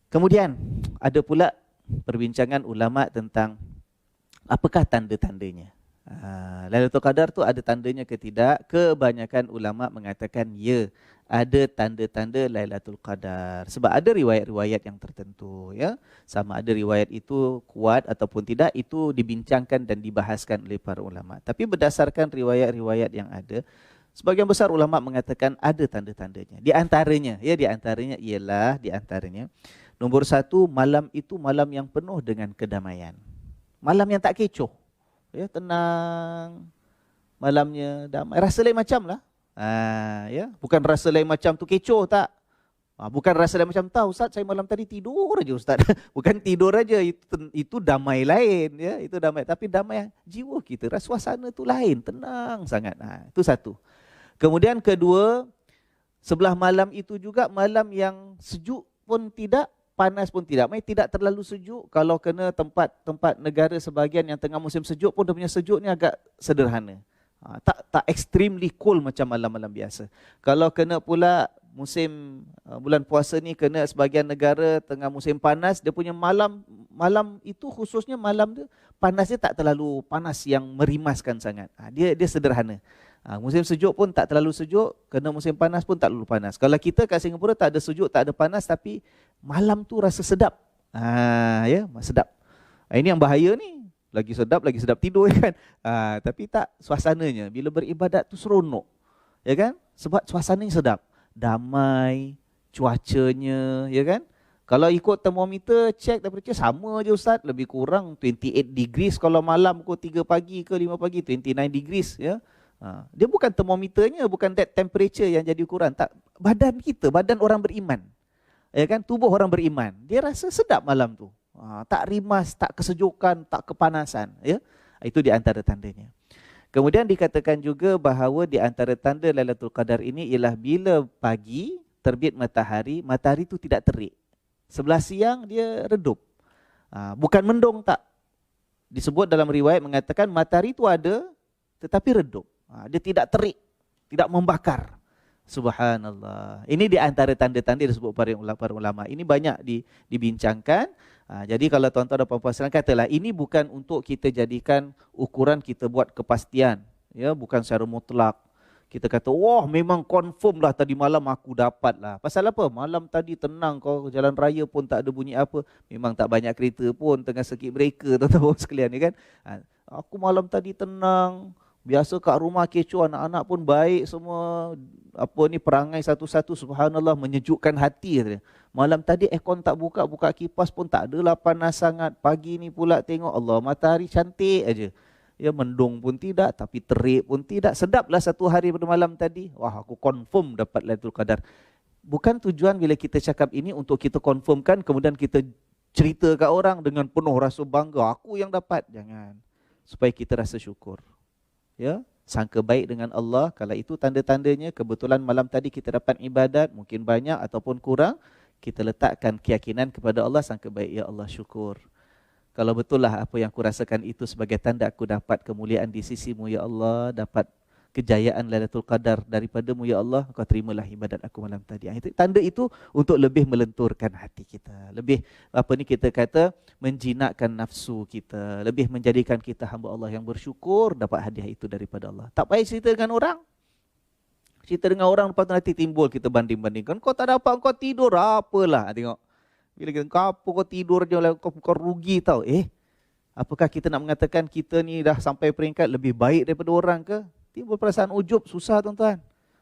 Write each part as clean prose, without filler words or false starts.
Kemudian ada pula perbincangan ulama tentang apakah tanda-tandanya. Lailatul Qadar tu ada tandanya ke tidak? Kebanyakan ulama mengatakan ya, ada tanda-tanda Lailatul Qadar. Sebab ada riwayat-riwayat yang tertentu, ya. Sama ada riwayat itu kuat ataupun tidak, itu dibincangkan dan dibahaskan oleh para ulama. Tapi berdasarkan riwayat-riwayat yang ada, sebagian besar ulama mengatakan ada tanda-tandanya. Di antaranya ialah nombor satu, malam itu malam yang penuh dengan kedamaian. Malam yang tak kecoh. Ya, tenang. Malamnya damai. Rasa lain macam lah. Ya, bukan rasa lain macam tu kecoh, tak. Bukan rasa lain macam, tahu Ustaz, saya malam tadi tidur aja Ustaz. Bukan tidur aja, itu damai lain, ya. Itu damai, tapi damai jiwa kita, rasa suasana tu lain, tenang sangat. Itu satu. Kemudian kedua, sebelah malam itu juga malam yang sejuk pun tidak, panas pun tidak. Maksudnya tidak terlalu sejuk. Kalau kena tempat negara sebahagian yang tengah musim sejuk pun dia punya sejuk ni agak sederhana. Tak extremely cold macam malam-malam biasa. Kalau kena pula musim bulan puasa ni, kena sebahagian negara tengah musim panas, dia punya malam itu khususnya malam dia panasnya tak terlalu panas yang merimaskan sangat. Dia sederhana. Musim sejuk pun tak terlalu sejuk, kena musim panas pun tak terlalu panas. Kalau kita kat Singapura tak ada sejuk, tak ada panas, tapi malam tu rasa sedap. Ya, sedap. Ini yang bahaya ni. Lagi sedap tidur kan. Tapi tak suasananya. Bila beribadat tu seronok. Ya kan? Sebab suasananya sedap. Damai, cuacanya, ya kan? Kalau ikut termometer, cek temperature sama je Ustaz, lebih kurang 28 degrees kalau malam pukul 3 pagi ke 5 pagi, 29 degrees, ya. Dia bukan termometernya, bukan that temperature yang jadi ukuran. Tak, badan kita, badan orang beriman. Ya kan, tubuh orang beriman. Dia rasa sedap malam tu. Tak rimas, tak kesejukan, tak kepanasan, ya. Itu di antara tandanya. Kemudian dikatakan juga bahawa di antara tanda Lailatul Qadar ini ialah bila pagi terbit matahari, matahari itu tidak terik. Sebelah siang dia redup. Bukan mendung, tak. Disebut dalam riwayat mengatakan matahari itu ada tetapi redup. Dia tidak terik, tidak membakar. Subhanallah. Ini di antara tanda-tanda disebut para ulama. Ini banyak dibincangkan. Jadi kalau tuan-tuan dan puan-puan sekalian, katalah ini bukan untuk kita jadikan ukuran kita buat kepastian, ya, bukan secara mutlak. Kita kata, wah memang confirm lah tadi malam aku dapat lah. Pasal apa? Malam tadi tenang, kau jalan raya pun tak ada bunyi apa. Memang tak banyak kereta pun, tengah circuit breaker tuan-tuan sekalian, ya kan. Aku malam tadi tenang. Biasa kat rumah kecoh, anak-anak pun baik semua, perangai satu-satu, subhanallah, menyejukkan hati. Malam tadi aircon tak buka kipas pun tak adalah panas sangat. Pagi ni pula tengok, Allah, matahari cantik aja. Ya, mendung pun tidak, tapi terik pun tidak. Sedaplah satu hari pada malam tadi. Wah, aku confirm dapat Lailatul Qadar. Bukan tujuan bila kita cakap ini untuk kita confirmkan, kemudian kita cerita kat orang dengan penuh rasa bangga, aku yang dapat. Jangan. Supaya kita rasa syukur. Ya, sangka baik dengan Allah. Kalau itu tanda-tandanya, kebetulan malam tadi kita dapat ibadat, mungkin banyak ataupun kurang, kita letakkan keyakinan kepada Allah, sangka baik, ya Allah, syukur. Kalau betul lah apa yang aku rasakan itu sebagai tanda aku dapat kemuliaan di sisimu, ya Allah, dapat kejayaan Lailatul Qadar daripadamu, ya Allah, kau terimalah ibadat aku malam tadi. Tanda itu untuk lebih melenturkan hati kita, lebih kita kata menjinakkan nafsu kita, lebih menjadikan kita hamba Allah yang bersyukur dapat hadiah itu daripada Allah. Tak payah cerita dengan orang. Cerita dengan orang lepas tu nanti timbul kita banding-bandingkan, kau tak dapat, kau tidur, apalah. Tengok. Bila kita, kau tidur je, kau rugi tau. Apakah kita nak mengatakan kita ni dah sampai peringkat lebih baik daripada orang ke? Timbul perasaan ujub, susah tuan-tuan.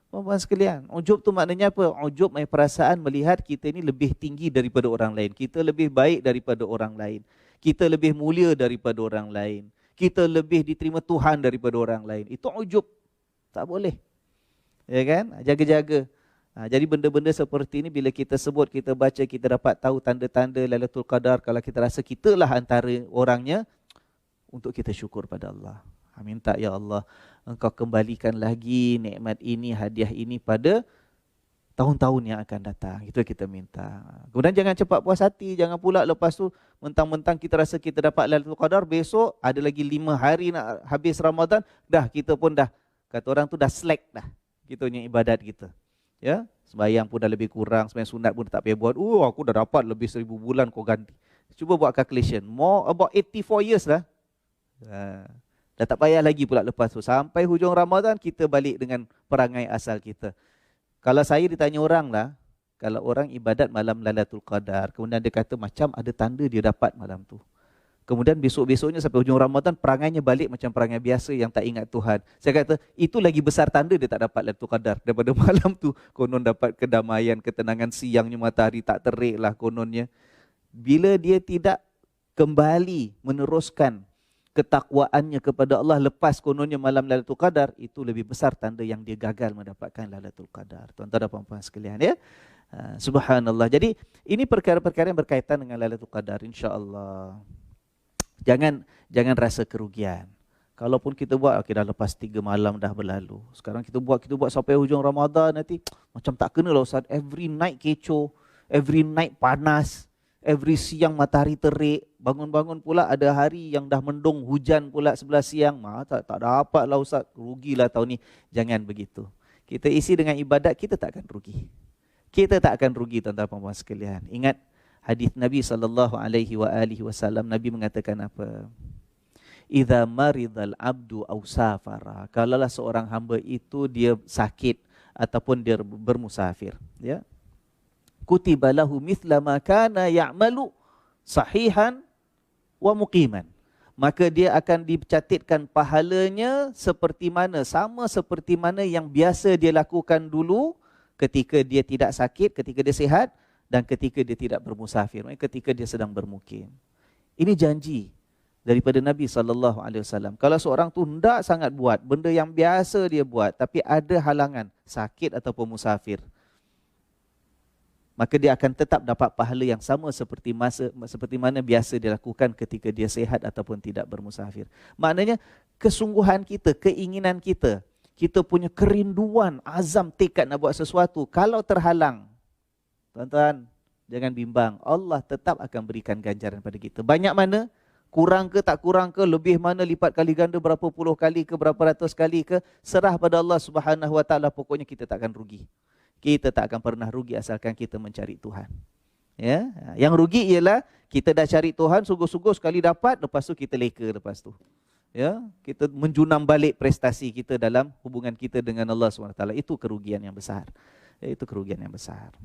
Puan-puan sekalian, ujub tu maknanya apa? Ujub maknanya perasaan melihat kita ni lebih tinggi daripada orang lain. Kita lebih baik daripada orang lain. Kita lebih mulia daripada orang lain. Kita lebih diterima Tuhan daripada orang lain. Itu ujub. Tak boleh. Ya kan? Jaga-jaga. Jadi benda-benda seperti ini bila kita sebut, kita baca, kita dapat tahu tanda-tanda Lailatul Qadar. Kalau kita rasa kitalah antara orangnya, untuk kita syukur pada Allah. Minta, ya Allah, Engkau kembalikan lagi nikmat ini, hadiah ini pada tahun-tahun yang akan datang. Itu kita minta. Kemudian jangan cepat puas hati. Jangan pula lepas tu mentang-mentang kita rasa kita dapat Lailatul Qadar, besok ada lagi 5 hari nak habis Ramadan, dah kita pun dah, kata orang tu dah slack dah kita punya ibadat kita. Ya, Sembayang pun dah lebih kurang, sembahyang sunat pun tak payah buat. Aku dah dapat lebih 1000 bulan kau ganti. Cuba buat calculation. More about 84 years dah. Dah tak payah lagi pula lepas tu. Sampai hujung Ramadan kita balik dengan perangai asal kita. Kalau saya ditanya orang lah, kalau orang ibadat malam Lailatul Qadar, kemudian dia kata macam ada tanda dia dapat malam tu. Kemudian besok-besoknya sampai hujung Ramadan, perangainya balik macam perangai biasa yang tak ingat Tuhan. Saya kata, itu lagi besar tanda dia tak dapat Lailatul Qadar. Daripada malam tu, konon dapat kedamaian, ketenangan, siangnya matahari tak terik lah kononnya. Bila dia tidak kembali meneruskan ketakwaannya kepada Allah lepas kononnya malam Lailatul Qadar, itu lebih besar tanda yang dia gagal mendapatkan Lailatul Qadar. Tuan-tuan dan puan-puan sekalian ya. Subhanallah. Jadi ini perkara-perkara yang berkaitan dengan Lailatul Qadar, insya-Allah. Jangan rasa kerugian. Kalaupun kita buat, okay, dah lepas 3 malam dah berlalu. Sekarang kita buat sampai hujung Ramadan nanti, macam tak kena lah Ustaz. Every night kecoh, every night panas, every siang matahari terik, bangun-bangun pula ada hari yang dah mendung, hujan pula sebelah siang. Tak dapat lah Ustaz, rugilah tahun ni. Jangan begitu. Kita isi dengan ibadat, kita tak akan rugi. Kita tak akan rugi tuan-tuan dan puan-puan sekalian. Ingat hadis Nabi SAW, Nabi mengatakan apa? Idza maridal abdu aw safara. Kalaulah seorang hamba itu dia sakit ataupun dia bermusafir, ya. Kutiba lahu mithla ma kana ya'malu sahihan wa muqiman. Maka dia akan dicatatkan pahalanya sama seperti mana yang biasa dia lakukan dulu ketika dia tidak sakit, ketika dia sihat, dan ketika dia tidak bermusafir, ketika dia sedang bermukim. Ini janji daripada Nabi SAW. Kalau seorang tu hendak sangat buat benda yang biasa dia buat, tapi ada halangan, sakit ataupun musafir, maka dia akan tetap dapat pahala yang sama seperti mana biasa dia lakukan ketika dia sihat ataupun tidak bermusafir. Maknanya kesungguhan kita, keinginan kita, kita punya kerinduan, azam, tekad nak buat sesuatu, kalau terhalang, tuan-tuan, jangan bimbang. Allah tetap akan berikan ganjaran pada kita. Banyak mana, kurang ke tak kurang ke, lebih mana, lipat kali ganda berapa puluh kali ke, berapa ratus kali ke, serah pada Allah Subhanahu Wa Taala. Pokoknya kita tak akan rugi. Kita tak akan pernah rugi asalkan kita mencari Tuhan. Ya, yang rugi ialah kita dah cari Tuhan, sungguh-sungguh sekali dapat, lepas tu kita leka lepas tu. Ya, kita menjunam balik prestasi kita dalam hubungan kita dengan Allah SWT. Itu kerugian yang besar. Itu kerugian yang besar.